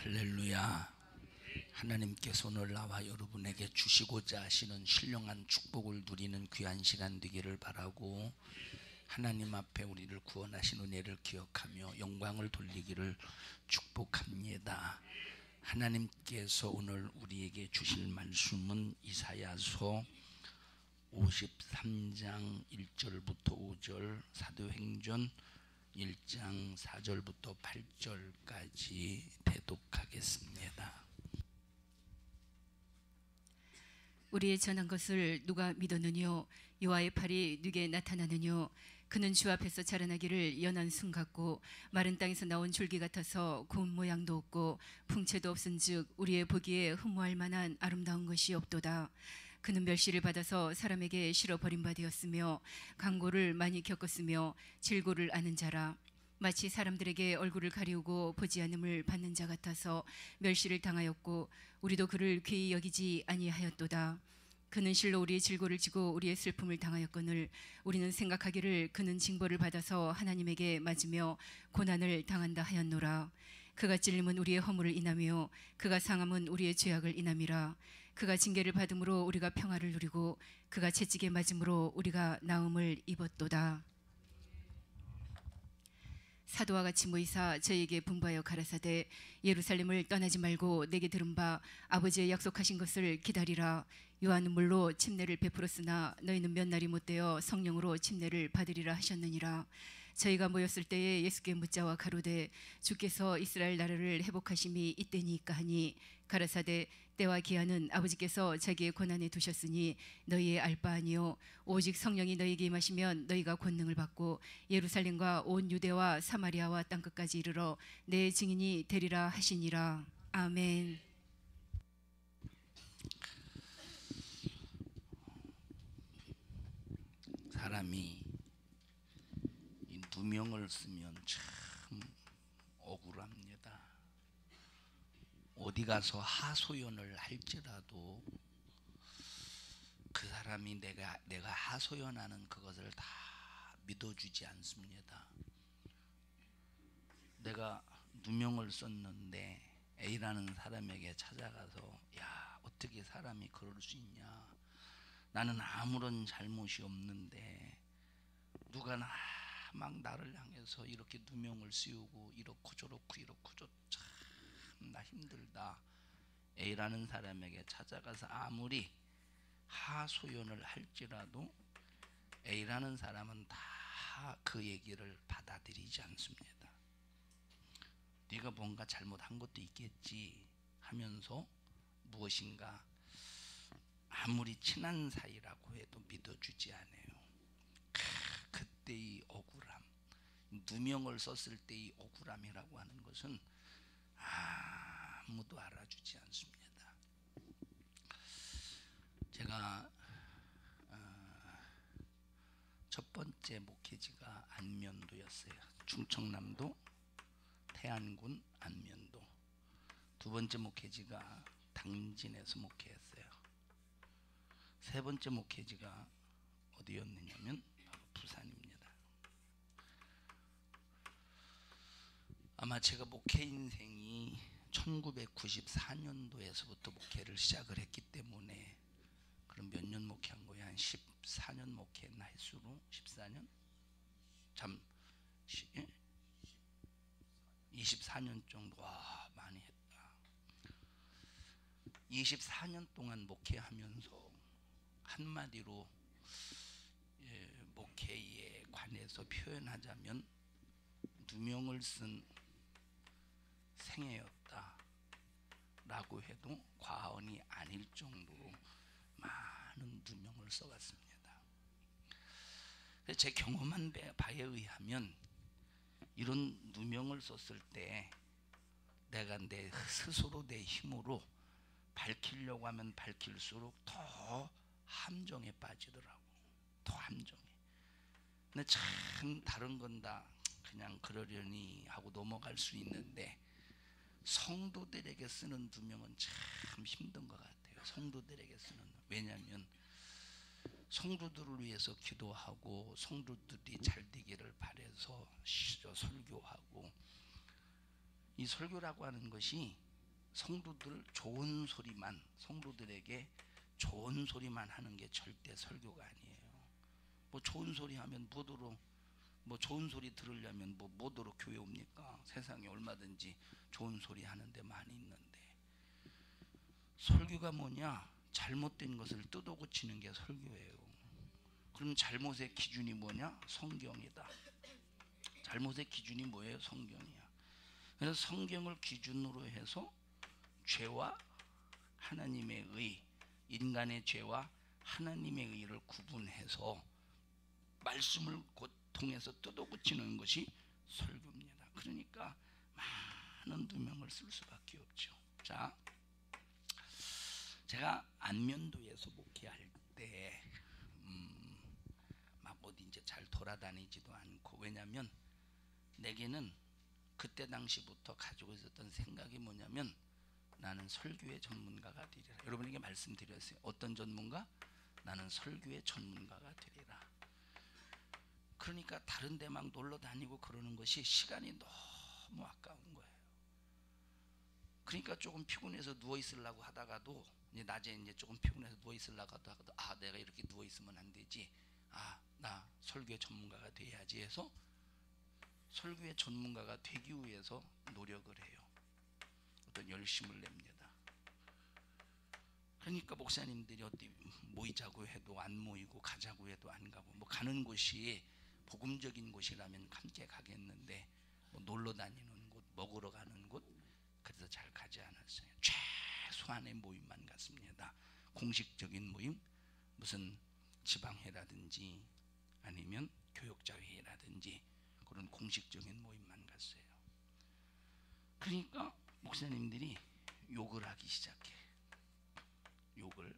할렐루야. 하나님께서 오늘 나와 여러분에게 주시고자 하시는 신령한 축복을 누리는 귀한 시간 되기를 바라고, 하나님 앞에 우리를 구원하신 은혜를 기억하며 영광을 돌리기를 축복합니다. 하나님께서 오늘 우리에게 주실 말씀은 이사야서 53장 1절부터 5절, 사도행전 1장 4절부터 8절까지 대독하겠습니다. 우리의 전한 것을 누가 믿었느뇨? 여호와의 팔이 누게 나타나느뇨? 그는 주 앞에서 자라나기를 연한 순 같고 마른 땅에서 나온 줄기 같아서 고운 모양도 없고 풍채도 없은즉 우리의 보기에 흠모할 만한 아름다운 것이 없도다. 그는 멸시를 받아서 사람에게 실어 버린 바 되었으며 강고를 많이 겪었으며 질고를 아는 자라. 마치 사람들에게 얼굴을 가리우고 보지 않음을 받는 자 같아서 멸시를 당하였고 우리도 그를 귀히 여기지 아니하였도다. 그는 실로 우리의 질고를 지고 우리의 슬픔을 당하였거늘 우리는 생각하기를 그는 징벌을 받아서 하나님에게 맞으며 고난을 당한다 하였노라. 그가 찔림은 우리의 허물을 인하며 그가 상함은 우리의 죄악을 인함이라. 그가 징계를 받음으로 우리가 평화를 누리고 그가 채찍에 맞음으로 우리가 나음을 입었도다. 사도와 같이 모이사 저에게 분부하여 가라사대 예루살렘을 떠나지 말고 내게 들은 바 아버지의 약속하신 것을 기다리라. 요한은 물로 침례를 베풀었으나 너희는 몇 날이 못되어 성령으로 침례를 받으리라 하셨느니라. 저희가 모였을 때에 예수께 묻자와 가로되 주께서 이스라엘 나라를 회복하심이 이때니까 하니 가라사대 때와 기한은 아버지께서 자기의 권한에 두셨으니 너희의 알 바 아니요 오직 성령이 너희에게 임하시면 너희가 권능을 받고 예루살렘과 온 유대와 사마리아와 땅끝까지 이르러 내 증인이 되리라 하시니라. 아멘. 사람이 이 누명을 쓰면 참 억울합니다. 어디 가서 하소연을 할지라도 그 사람이 내가 하소연하는 그것을 다 믿어주지 않습니다. 내가 누명을 썼는데 A라는 사람에게 찾아가서 야, 어떻게 사람이 그럴 수 있냐, 나는 아무런 잘못이 없는데 누가 막 나를 향해서 이렇게 누명을 씌우고 이렇고 저렇고 참 나 힘들다. A라는 사람에게 찾아가서 아무리 하소연을 할지라도 A라는 사람은 다 그 얘기를 받아들이지 않습니다. 네가 뭔가 잘못한 것도 있겠지 하면서 무엇인가 아무리 친한 사이라고 해도 믿어주지 않아요. 그때의 억울함, 누명을 썼을 때의 억울함이라고 하는 것은 아무도 알아주지 않습니다. 제가 첫 번째 목회지가 안면도였어요. 충청남도 태안군 안면도. 두 번째 목회지가 당진에서 목회했어요. 세 번째 목회지가 어디였느냐면 바로 부산입니다. 아마 제가 목회 인생이 1994년도에서부터 목회를 시작을 했기 때문에, 그럼 몇 년 목회한 거야? 한 14년 목회했나 횟수로? 14년? 24년 정도. 와, 많이 했다. 24년 동안 목회하면서 한마디로 목회에 관해서 표현하자면 누명을 쓴 생애였다 라고 해도 과언이 아닐 정도로 많은 누명을 써갔습니다. 제 경험한 바에 의하면 이런 누명을 썼을 때 내가 내 스스로 내 힘으로 밝히려고 하면 밝힐수록 더 함정에 빠지더라고. 더 함정에. 근데 참 다른 건 다 그냥 그러려니 하고 넘어갈 수 있는데 성도들에게 쓰는 누명은 참 힘든 것 같아요. 성도들에게 쓰는. 왜냐하면 성도들을 위해서 기도하고 성도들이 잘 되기를 바라서 설교하고, 이 설교라고 하는 것이 성도들 좋은 소리만, 성도들에게 좋은 소리만 하는 게 절대 설교가 아니에요. 뭐 좋은 소리 하면 뭐도로, 뭐 좋은 소리 들으려면 뭐 뭐도로 교회 옵니까? 세상에 얼마든지 좋은 소리 하는데 많이 있는데, 설교가 뭐냐? 잘못된 것을 뜯어 고치는 게 설교예요. 그럼 잘못의 기준이 뭐냐? 성경이다. 잘못의 기준이 뭐예요? 성경이야. 그래서 성경을 기준으로 해서 죄와 하나님의 의, 인간의 죄와 하나님의 의를 구분해서 말씀을 통해서 뜯어 고치는 것이 설교입니다. 그러니까 많은 누명을 쓸 수밖에 없죠. 자, 제가 안면도에서 목회할 때 막 어디 이제 잘 돌아다니지도 않고, 왜냐하면 내게는 그때 당시부터 가지고 있었던 생각이 뭐냐면, 나는 설교의 전문가가 되리라. 여러분에게 말씀드렸어요. 어떤 전문가? 나는 설교의 전문가가 되리라. 그러니까 다른 데 막 놀러 다니고 그러는 것이 시간이 너무 아까운 거예요. 그러니까 조금 피곤해서 누워 있으려고 하다가도, 이제 낮에 이제 조금 피곤해서 누워 있으려고 하다가도, 아, 내가 이렇게 누워 있으면 안 되지. 아, 나 설교의 전문가가 돼야지 해서 설교의 전문가가 되기 위해서 노력을 해요. 어떤 열심을 냅니다. 그러니까 목사님들이 어디 모이자고 해도 안 모이고, 가자고 해도 안 가고, 뭐 가는 곳이 복음적인 곳이라면 함께 가겠는데, 뭐 놀러 다니는 곳, 먹으러 가는 곳, 그래서 잘 가지 않았어요. 최소한의 모임만 갔습니다. 공식적인 모임, 무슨 지방회라든지 아니면 교역자회라든지 그런 공식적인 모임만 갔어요. 그러니까 목사님들이 욕을 하기 시작해. 욕을.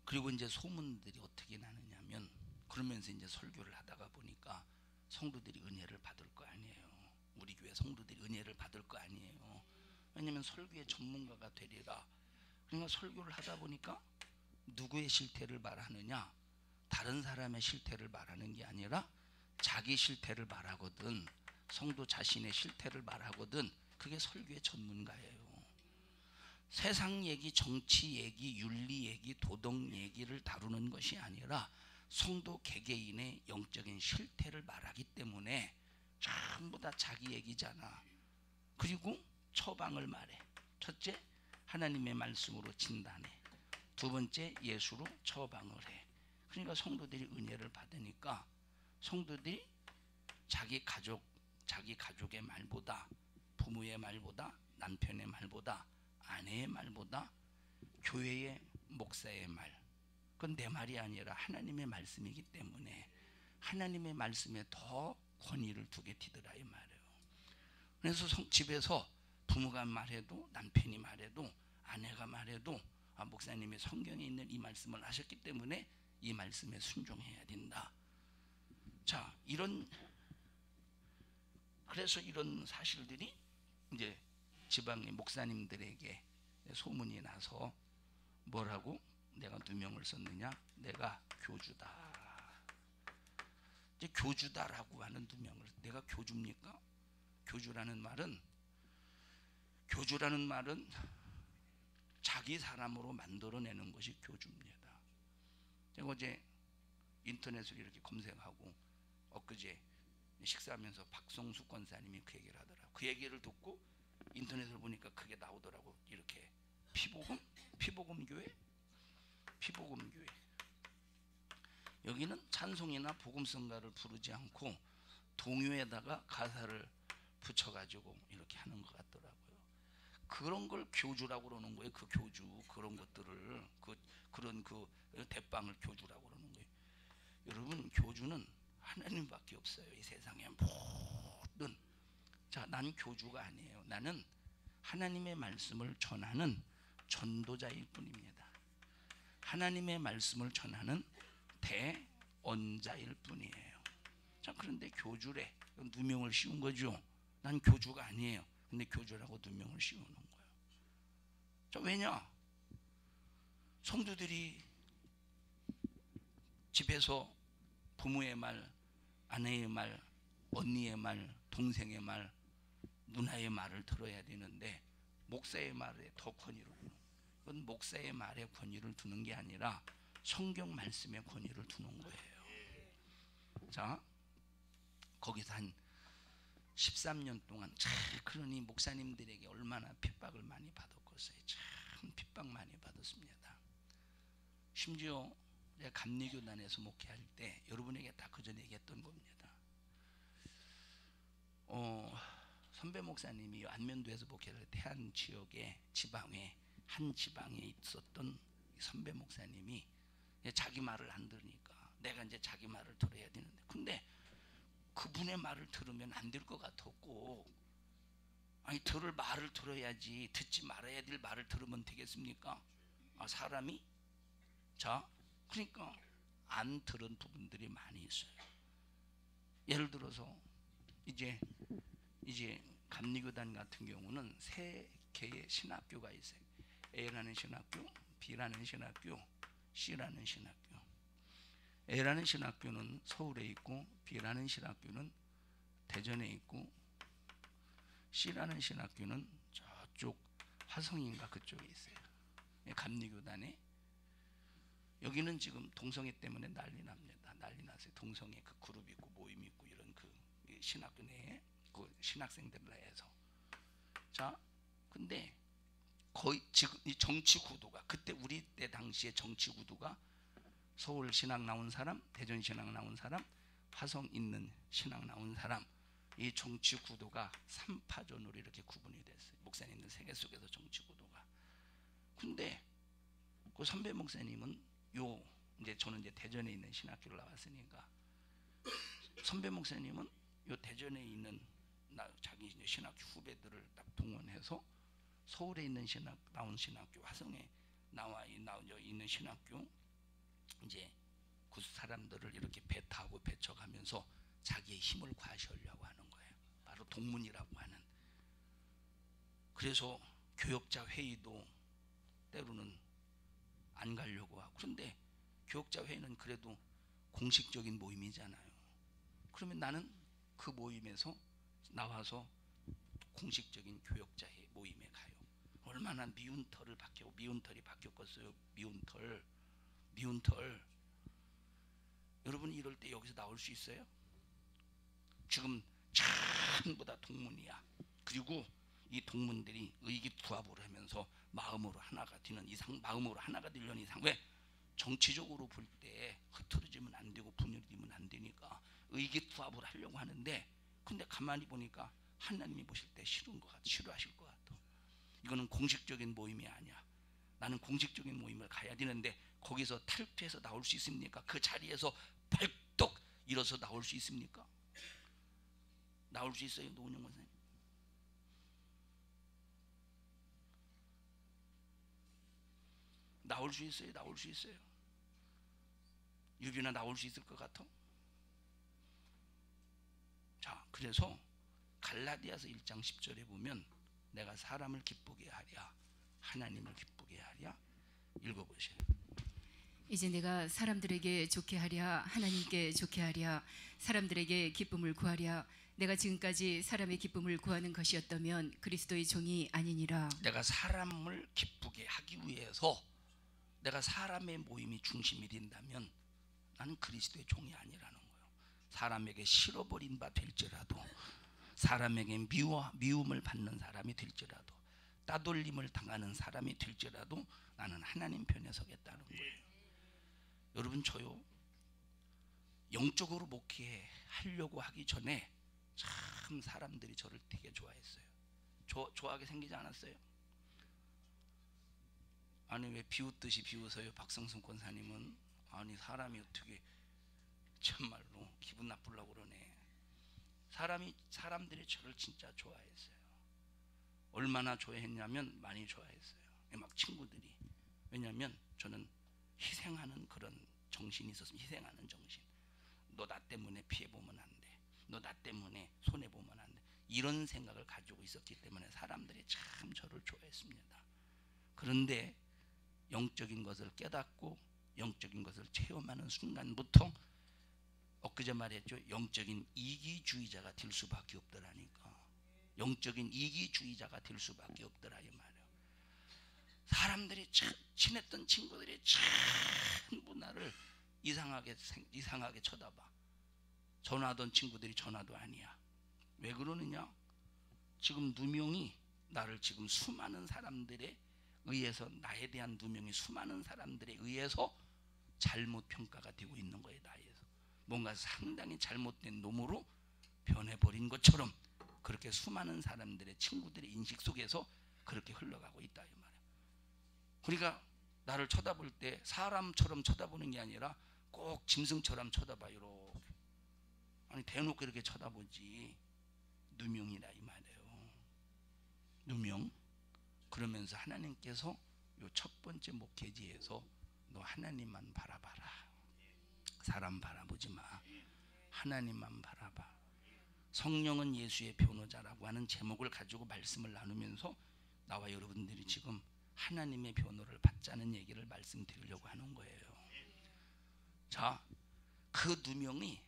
그리고 이제 소문들이 어떻게 나느냐면, 그러면서 이제 설교를 하다가 보니까 성도들이 은혜를 받을 거 아니에요. 우리 교회 성도들이 은혜를 받을 거 아니에요. 왜냐면 설교의 전문가가 되리라. 그러니까 설교를 하다 보니까 누구의 실태를 말하느냐? 다른 사람의 실태를 말하는 게 아니라 자기 실태를 말하거든, 성도 자신의 실태를 말하거든, 그게 설교의 전문가예요. 세상 얘기, 정치 얘기, 윤리 얘기, 도덕 얘기를 다루는 것이 아니라 성도 개개인의 영적인 실태를 말하기 때문에 전부 다 자기 얘기잖아. 그리고 처방을 말해. 첫째, 하나님의 말씀으로 진단해. 두 번째, 예수로 처방을 해. 그러니까 성도들이 은혜를 받으니까 성도들이 자기 가족의 말보다, 부모의 말보다, 남편의 말보다, 아내의 말보다, 교회의 목사의 말, 그건 내 말이 아니라 하나님의 말씀이기 때문에 하나님의 말씀에 더 권위를 두게 되더라 이 말이에요. 그래서 집에서 부모가 말해도, 남편이 말해도, 아내가 말해도, 아, 목사님이 성경에 있는 이 말씀을 하셨기 때문에 이 말씀에 순종해야 된다. 자, 그래서 이런 사실들이 이제 지방의 목사님들에게 소문이 나서 뭐라고 내가 누명을 썼느냐? 내가 교주다. 이제 교주다라고 하는 누명을, 내가 교주입니까? 교주라는 말은 자기 사람으로 만들어내는 것이 교주입니다. 제가 어제 인터넷으로 이렇게 검색하고 엊그제 식사하면서 박성수 권사님이 그 얘기를 하더라고요. 그 얘기를 듣고 인터넷을 보니까 그게 나오더라고. 이렇게 피복음교회. 여기는 찬송이나 복음성가를 부르지 않고 동요에다가 가사를 붙여가지고 이렇게 하는 것 같더라고요. 그런 걸 교주라고 그러는 거예요. 그 교주, 그런 것들을, 그런 대빵을 교주라고 그러는 거예요. 여러분, 교주는 하나님밖에 없어요. 이 세상에 모든. 자, 난 교주가 아니에요. 나는 하나님의 말씀을 전하는 전도자일 뿐입니다. 하나님의 말씀을 전하는 대언자일 뿐이에요. 자, 그런데 교주래. 누명을 씌운 거죠. 난 교주가 아니에요. 근데 교주라고 누명을 씌우는 거예요. 자, 왜냐? 성도들이 집에서 부모의 말, 아내의 말, 언니의 말, 동생의 말, 누나의 말을 들어야 되는데 목사의 말에 더 권위를 두는, 이건 목사의 말에 권위를 두는 게 아니라 성경 말씀에 권위를 두는 거예요. 자, 거기서 한 13년 동안 그러니 목사님들에게 얼마나 핍박을 많이 받았겠어요. 참 핍박 많이 받았습니다. 심지어 제가 감리교단에서 목회할 때 여러분에게 다 그전에 얘기했던 겁니다. 선배 목사님이 안면도에서 목회를 때 한 지역의 지방에 한 지방에 있었던 선배 목사님이 자기 말을 안 들으니까 내가 이제 자기 말을 들어야 되는데, 근데 그분의 말을 들으면 안 될 것 같았고, 아니 들을 말을 들어야지 듣지 말아야 될 말을 들으면 되겠습니까? 사람이. 자, 그러니까 안 들은 부분들이 많이 있어요. 예를 들어서 이제 감리교단 같은 경우는 세 개의 신학교가 있어요. A라는 신학교, B라는 신학교, C라는 신학교. A라는 신학교는 서울에 있고, B라는 신학교는 대전에 있고, C라는 신학교는 저쪽 화성인가 그쪽에 있어요. 감리교단에. 여기는 지금 동성애 때문에 난리 납니다. 난리 났어요. 동성애 그 그룹 있고 모임 있고 이런 그 신학교 내에 그 신학생들 내에서. 자, 근데 거의 지금 이 정치 구도가, 그때 우리 때 당시에 정치 구도가 서울 신학 나온 사람, 대전 신학 나온 사람, 화성 있는 신학 나온 사람, 이 정치 구도가 3파전으로 이렇게 구분이 됐어요. 목사님들 세계 속에서 정치 구도가. 근데 그 선배 목사님은 이제 저는 이제 대전에 있는 신학교를 나왔으니까, 선배 목사님은 요 대전에 있는 자기 이제 신학교 후배들을 딱 동원해서 서울에 있는 나온 신학교, 화성에 나와 있는 신학교 이제 그 사람들을 이렇게 배타하고 배척하면서 자기의 힘을 과시하려고 하는 거예요. 바로 동문이라고 하는. 그래서 교역자 회의도 때로는 안 가려고 하고. 그런데 교역자 회의는 그래도 공식적인 모임이잖아요. 그러면 나는 그 모임에서 나와서 공식적인 교역자 모임에 가요. 얼마나 미운 털을 박히고 미운 털이 박혔겠어요. 미운 털. 여러분 이럴 때 여기서 나올 수 있어요? 지금 전부 다 동문이야. 그리고 이 동문들이 의기투합을 하면서 마음으로 하나가 되는 이상, 마음으로 하나가 되려는 이상, 왜? 정치적으로 볼 때 흐트러지면 안 되고 분열되면 안 되니까 의기투합을 하려고 하는데, 근데 가만히 보니까 하나님이 보실 때 싫어하실 것 같아. 이거는 공식적인 모임이 아니야. 나는 공식적인 모임을 가야 되는데 거기서 탈퇴해서 나올 수 있습니까? 그 자리에서 벌떡 일어서 나올 수 있습니까? 나올 수 있어요, 노은영 권사님? 나올 수 있어요? 나올 수 있어요? 유빈아 나올 수 있을 것 같아? 자, 그래서 갈라디아서 1장 10절에 보면 내가 사람을 기쁘게 하랴 하나님을 기쁘게 하랴, 읽어보세요. 이제 내가 사람들에게 좋게 하랴 하나님께 좋게 하랴 사람들에게 기쁨을 구하랴 내가 지금까지 사람의 기쁨을 구하는 것이었다면 그리스도의 종이 아니니라. 내가 사람을 기쁘게 하기 위해서 내가 사람의 모임이 중심이 된다면 나는 그리스도의 종이 아니라는 거예요. 사람에게 싫어버린 바 될지라도, 사람에게 미움을 받는 사람이 될지라도, 따돌림을 당하는 사람이 될지라도 나는 하나님 편에 서겠다는 거예요. 여러분, 저요 영적으로 목회하려고 하기 전에 참 사람들이 저를 되게 좋아했어요. 좋아하게 생기지 않았어요? 아니 왜 비웃듯이 비웃어요? 박성순 권사님은. 아니 사람이 어떻게 참말로 기분 나쁘려고 그러네. 사람들이 저를 진짜 좋아했어요. 얼마나 좋아했냐면 많이 좋아했어요. 막 친구들이. 왜냐하면 저는 희생하는 그런 정신이 있었으면, 희생하는 정신. 너 나 때문에 피해보면 안 돼. 너 나 때문에 손해보면 안 돼. 이런 생각을 가지고 있었기 때문에 사람들이 참 저를 좋아했습니다. 그런데 영적인 것을 깨닫고 영적인 것을 체험하는 순간부터 엊그제 말했죠. 영적인 이기주의자가 될 수밖에 없더라니까. 영적인 이기주의자가 될 수밖에 없더라 이 말이에요. 사람들이 친했던 친구들이 전부 나를 이상하게 쳐다봐. 전화하던 친구들이 전화도 아니야. 왜 그러느냐? 지금 누명이 나를 지금 수많은 사람들에 의해서, 나에 대한 누명이 수많은 사람들에 의해서 잘못 평가가 되고 있는 거예요. 나에서 뭔가 상당히 잘못된 놈으로 변해버린 것처럼 그렇게 수많은 사람들의 친구들의 인식 속에서 그렇게 흘러가고 있다 이 말이에요. 그러니까 나를 쳐다볼 때 사람처럼 쳐다보는 게 아니라 꼭 짐승처럼 쳐다봐. 이렇게 아니 대놓고 이렇게 쳐다보지. 누명이라 이 말이에요. 누명. 그러면서 하나님께서 요 첫 번째 목회지에서 너 하나님만 바라봐라. 사람 바라보지 마. 하나님만 바라봐. 성령은 예수의 변호자라고 하는 제목을 가지고 말씀을 나누면서 나와 여러분들이 지금 하나님의 변호를 받자는 얘기를 말씀드리려고 하는 거예요. 자, 그 누명이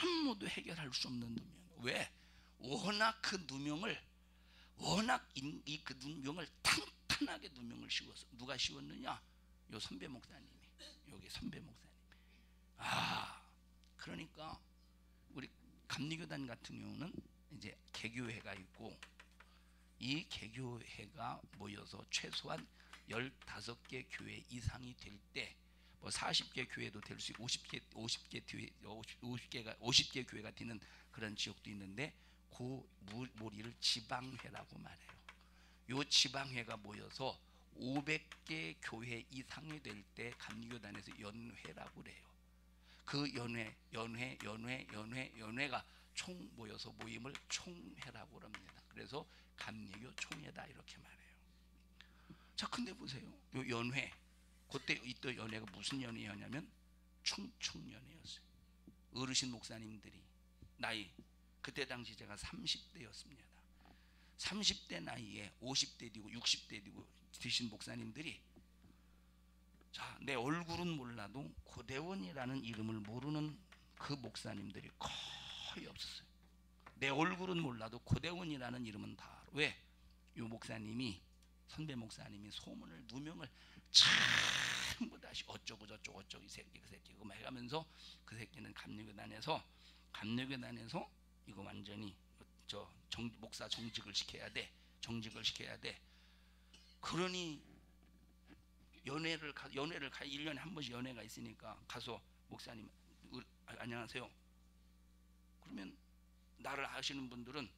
아무도 해결할 수 없는 누명. 왜? 워낙 그 누명을 그 누명을 탄탄하게 누명을 씌웠어. 누가 씌웠느냐? 요 선배 목사님이. 여기 선배 목사님. 그러니까 우리 감리교단 같은 경우는 이제 개교회가 있고, 이 개교회가 모여서 최소한 15개 교회 이상이 될 때, 뭐 40개 교회도 될 수 있고 50개 교회가 되는 그런 지역도 있는데, 그 무리를 지방회라고 말해요. 요 지방회가 모여서 500개 교회 이상이 될 때 감리교단에서 연회라고 그래요. 그 연회가 총 모여서 모임을 총회라고 합니다. 그래서 감리교 총회다 이렇게 말해요. 자, 근데 보세요. 요 연회, 그때 있던 연회가 무슨 연회였냐면 충충연회였어요. 어르신 목사님들이 나이, 그때 당시 제가 30대였습니다. 30대 나이에 50대 되고 60대 되신 목사님들이, 자, 내 얼굴은 몰라도 고대원이라는 이름을 모르는 그 목사님들이 거의 없었어요. 내 얼굴은 몰라도 고대원이라는 이름은 다 알아. 왜? 이 목사님이, 선배 목사님이 소문을, 누명을 전부 다시 어쩌고 저쩌고 어쩌고 이 새끼 그 새끼 그거 해가면서, 그 새끼는 감리교단에서 이거 완전히 목사 정직을 시켜야 돼. 그러니 연회를 1년에 한 번씩 연회가 있으니까 가서 목사님 안녕하세요. 그러면 나를 아시는 분들은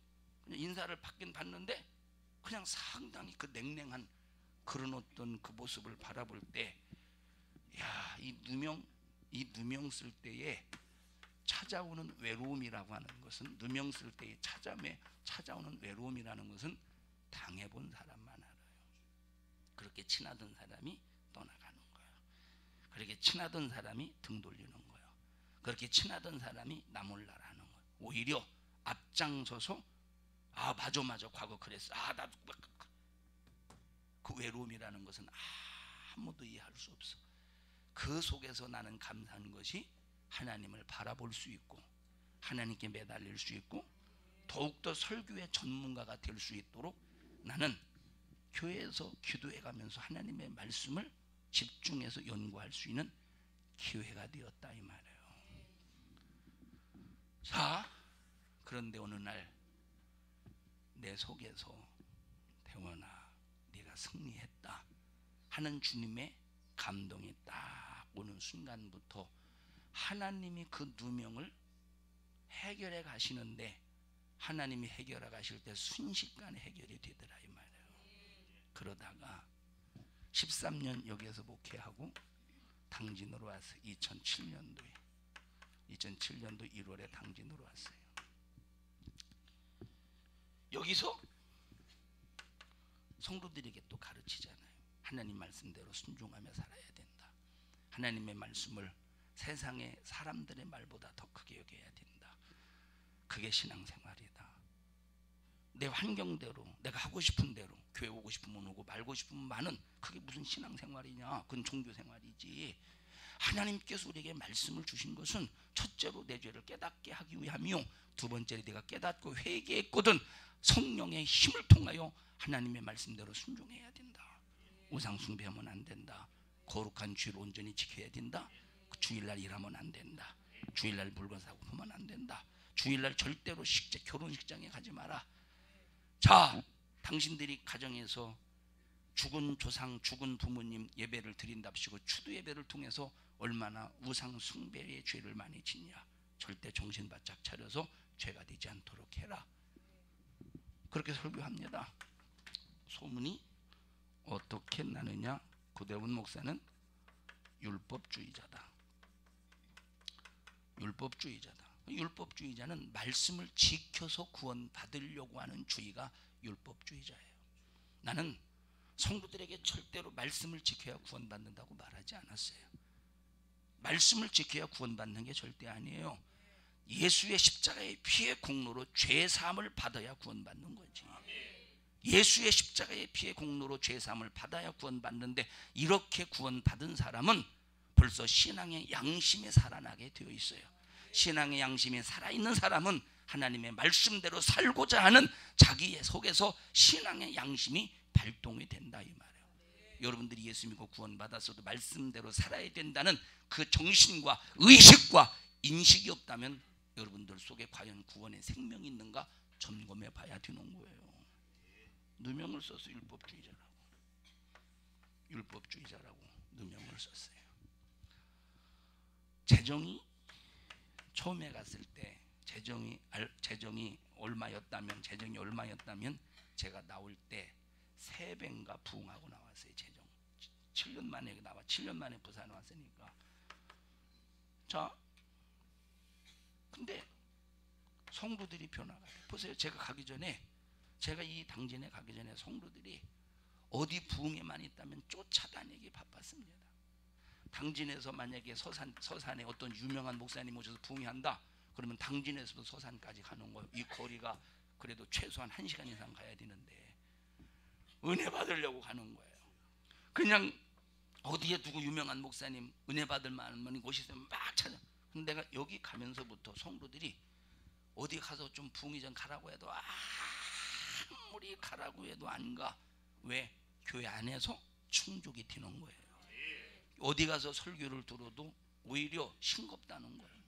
그냥 인사를 받긴 받는데 그냥 상당히 그 냉랭한 그런 어떤 그 모습을 바라볼 때, 야, 이 누명 쓸 때에 찾아오는 외로움이라고 하는 것은, 누명 쓸 때에 찾아오는 외로움이라는 것은 당해본 사람만 알아요. 그렇게 친하던 사람이 떠나가는 거예요. 그렇게 친하던 사람이 등 돌리는 거예요. 그렇게 친하던 사람이 나 몰라라 하는 거예요. 오히려 앞장서서 맞아 과거 그랬어. 나도 그 외로움이라는 것은 아무도 이해할 수 없어. 그 속에서 나는 감사한 것이 하나님을 바라볼 수 있고, 하나님께 매달릴 수 있고, 더욱더 설교의 전문가가 될 수 있도록 나는 교회에서 기도해 가면서 하나님의 말씀을 집중해서 연구할 수 있는 기회가 되었다 이 말이에요. 자, 그런데 어느 날 내 속에서 대원아, 네가 승리했다 하는 주님의 감동이 딱 오는 순간부터 하나님이 그 누명을 해결해 가시는데, 하나님이 해결해 가실 때 순식간에 해결이 되더라 이 말이에요. 그러다가 13년 여기에서 목회하고 당진으로 왔어요. 2007년도 1월에 당진으로 왔어요. 여기서 성도들에게 또 가르치잖아요. 하나님 말씀대로 순종하며 살아야 된다. 하나님의 말씀을 세상의 사람들의 말보다 더 크게 여겨야 된다. 그게 신앙생활이다. 내 환경대로, 내가 하고 싶은 대로, 교회 오고 싶으면 오고 말고 싶으면 마는, 그게 무슨 신앙생활이냐? 그건 종교생활이지. 하나님께서 우리에게 말씀을 주신 것은 첫째로 내 죄를 깨닫게 하기 위함이요, 두 번째로 내가 깨닫고 회개했거든 성령의 힘을 통하여 하나님의 말씀대로 순종해야 된다. 우상 숭배하면 안 된다. 거룩한 주를 온전히 지켜야 된다. 주일날 일하면 안 된다. 주일날 물건 사고 보면 안 된다. 주일날 절대로 결혼식장에 가지 마라. 자, 당신들이 가정에서 죽은 조상, 죽은 부모님 예배를 드린답시고 추도 예배를 통해서 얼마나 우상 숭배의 죄를 많이 짓냐. 절대 정신 바짝 차려서 죄가 되지 않도록 해라. 그렇게 설교합니다. 소문이 어떻게 나느냐? 고대원 목사는 율법주의자다. 율법주의자다. 율법주의자는 말씀을 지켜서 구원받으려고 하는 주의가 율법주의자예요. 나는 성도들에게 절대로 말씀을 지켜야 구원받는다고 말하지 않았어요. 말씀을 지켜야 구원받는 게 절대 아니에요. 예수의 십자가의 피의 공로로 죄사함을 받아야 구원받는 거지. 예수의 십자가의 피의 공로로 죄사함을 받아야 구원받는데, 이렇게 구원받은 사람은 벌써 신앙의 양심이 살아나게 되어 있어요. 신앙의 양심이 살아있는 사람은 하나님의 말씀대로 살고자 하는 자기의 속에서 신앙의 양심이 발동이 된다, 이 말이에요. 여러분들이 예수 믿고 구원받았어도 말씀대로 살아야 된다는 그 정신과 의식과 인식이 없다면 여러분들 속에 과연 구원의 생명이 있는가 점검해 봐야 되는 거예요. 누명을 써서 율법주의자라고 누명을 썼어요. 재정이 처음에 갔을 때 재정이 얼마였다면 제가 나올 때 3배인가 부흥하고 나왔어요. 재정 7년 만에 7년 만에 부산에 왔으니까. 자, 근데 성도들이 변화가 돼요. 보세요. 제가 이 당진에 가기 전에 성도들이 어디 부흥에만 있다면 쫓아다니기 바빴습니다. 당진에서 만약에 서산에 어떤 유명한 목사님 오셔서 부흥한다 그러면 당진에서도 서산까지 가는 거예요. 이 거리가 그래도 최소한 1시간 이상 가야 되는데 은혜 받으려고 가는 거예요. 그냥 어디에 누구 유명한 목사님 은혜 받을 만한 곳이 있으면 막 찾아. 근데 내가 여기 가면서부터 성도들이 어디 가서 좀 부흥이 좀 가라고 해도 아무리 가라고 해도 안 가. 왜? 교회 안에서 충족이 되는 거예요. 어디 가서 설교를 들어도 오히려 싱겁다는 거예요.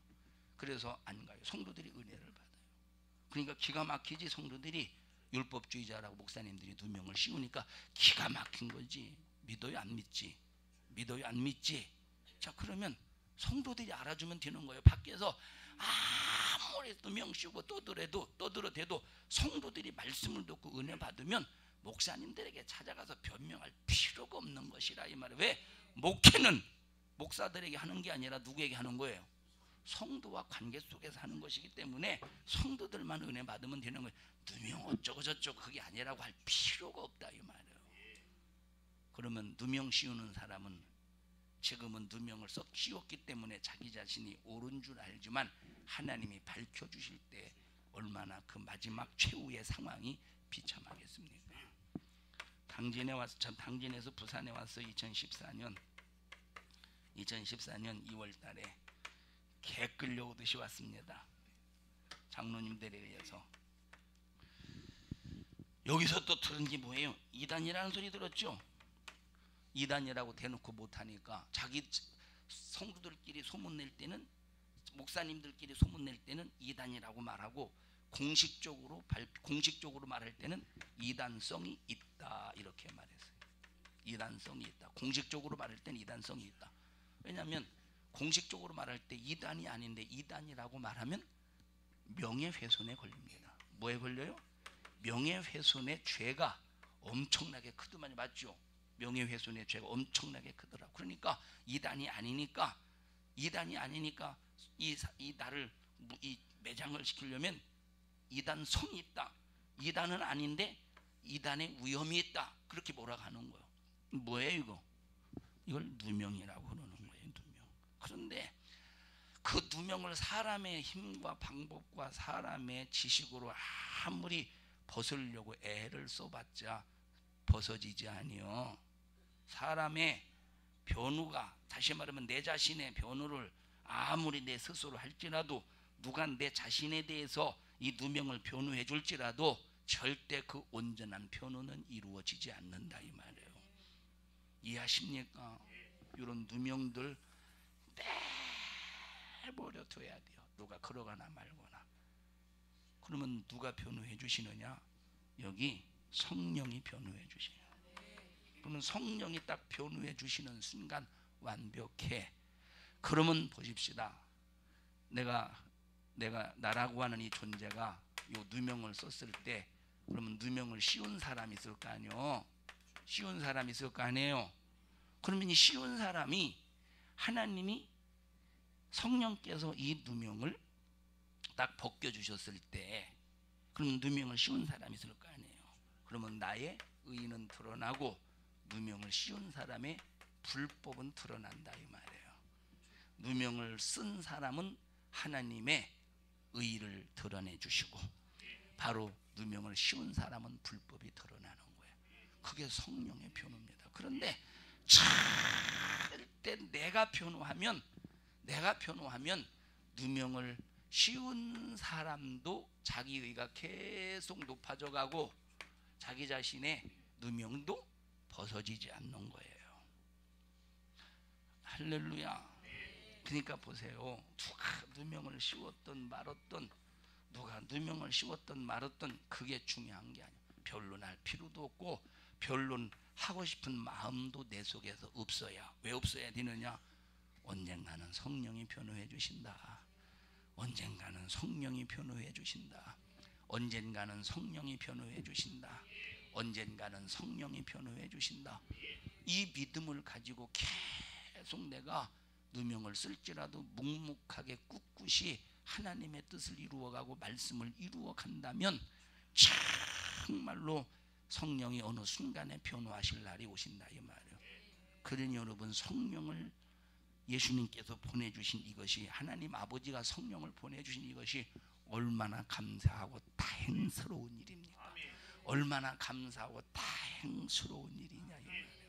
그래서 안 가요. 성도들이 은혜를 받아요. 그러니까 기가 막히지. 성도들이 율법주의자라고 목사님들이 누명을 씌우니까 기가 막힌 거지. 믿어요 안 믿지? 믿어요 안 믿지? 자, 그러면 성도들이 알아주면 되는 거예요. 밖에서 아무리 누명 씌우고 떠들어대도 성도들이 말씀을 듣고 은혜 받으면 목사님들에게 찾아가서 변명할 필요가 없는 것이라, 이 말이에요. 왜? 목회는 목사들에게 하는 게 아니라 누구에게 하는 거예요? 성도와 관계 속에서 하는 것이기 때문에 성도들만 은혜 받으면 되는 거예요. 누명 어쩌고 저쩌고 그게 아니라고 할 필요가 없다, 이 말이에요. 그러면 누명 씌우는 사람은 지금은 누명을 썩 씌웠기 때문에 자기 자신이 옳은 줄 알지만 하나님이 밝혀주실 때 얼마나 그 마지막 최후의 상황이 비참하겠습니까? 당진에서 부산에 와서 2014년 2월 달에 개 끌려오듯이 왔습니다. 장로님들에 의해서. 여기서 또 들은 게 뭐예요? 이단이라는 소리 들었죠? 이단이라고 대놓고 못하니까 자기 성도들끼리 소문낼 때는, 목사님들끼리 소문낼 때는 이단이라고 말하고 공식적으로 말할 때는 이단성이 있다, 이렇게 말했어요. 이단성이 있다. 공식적으로 말할 때는 이단성이 있다. 왜냐하면 공식적으로 말할 때 이단이 아닌데 이단이라고 말하면 명예훼손에 걸립니다. 뭐에 걸려요? 명예훼손의 죄가 엄청나게 크더만요. 맞죠? 명예훼손의 죄가 엄청나게 크더라고. 그러니까 이단이 아니니까 이 나를 이 매장을 시키려면 이단성이 있다. 이단은 아닌데 이단의 위험이 있다. 그렇게 몰아가는 거예요. 뭐예요 이거? 이걸 누명이라고 그러는 거예요. 누명. 그런데 그 누명을 사람의 힘과 방법과 사람의 지식으로 아무리 벗으려고 애를 써봤자 벗어지지 아니요. 사람의 변호가, 다시 말하면 내 자신의 변호를 아무리 내 스스로 할지라도 누가 내 자신에 대해서 이 누명을 변호해 줄지라도 절대 그 온전한 변호는 이루어지지 않는다 이 말이에요. 이해하십니까? 이런 누명들 내버려 둬야 돼요. 누가 걸어가나 말거나. 그러면 누가 변호해 주시느냐? 여기 성령이 변호해 주시냐. 그러면 성령이 딱 변호해 주시는 순간 완벽해. 그러면 보십시다. 내가 나라고 하는 이 존재가 요 누명을 썼을 때, 그러면 누명을 씌운 사람이 있을 거 아니에요. 씌운 사람이 있을 거 아니에요. 그러면 이 씌운 사람이, 하나님이 성령께서 이 누명을 딱 벗겨주셨을 때, 그러면 누명을 씌운 사람이 있을 거 아니에요. 그러면 나의 의는 드러나고 누명을 씌운 사람의 불법은 드러난다 이 말이에요. 누명을 쓴 사람은 하나님의 의를 드러내 주시고, 바로 누명을 씌운 사람은 불법이 드러나는 거예요. 그게 성령의 변호입니다. 그런데 절대 내가 변호하면 누명을 씌운 사람도 자기 의가 계속 높아져 가고 자기 자신의 누명도 벗어지지 않는 거예요. 할렐루야. 그러니까 보세요. 누가 누명을 씌웠던 말았던, 누가 누명을 씌웠던 말았던, 그게 중요한 게 아니야. 변론할 필요도 없고 변론하고 싶은 마음도 내 속에서 없어야. 왜 없어야 되느냐? 언젠가는 성령이 변호해 주신다. 언젠가는 성령이 변호해 주신다. 언젠가는 성령이 변호해 주신다. 언젠가는 성령이 변호해 주신다. 이 믿음을 가지고 계속 내가 누명을 쓸지라도 묵묵하게 꿋꿋이 하나님의 뜻을 이루어가고 말씀을 이루어간다면 정말로 성령이 어느 순간에 변호하실 날이 오신다 이 말이에요. 그러니 여러분, 성령을 예수님께서 보내주신 이것이, 하나님 아버지가 성령을 보내주신 이것이 얼마나 감사하고 다행스러운 일입니까? 얼마나 감사하고 다행스러운 일이냐 이 말이에요.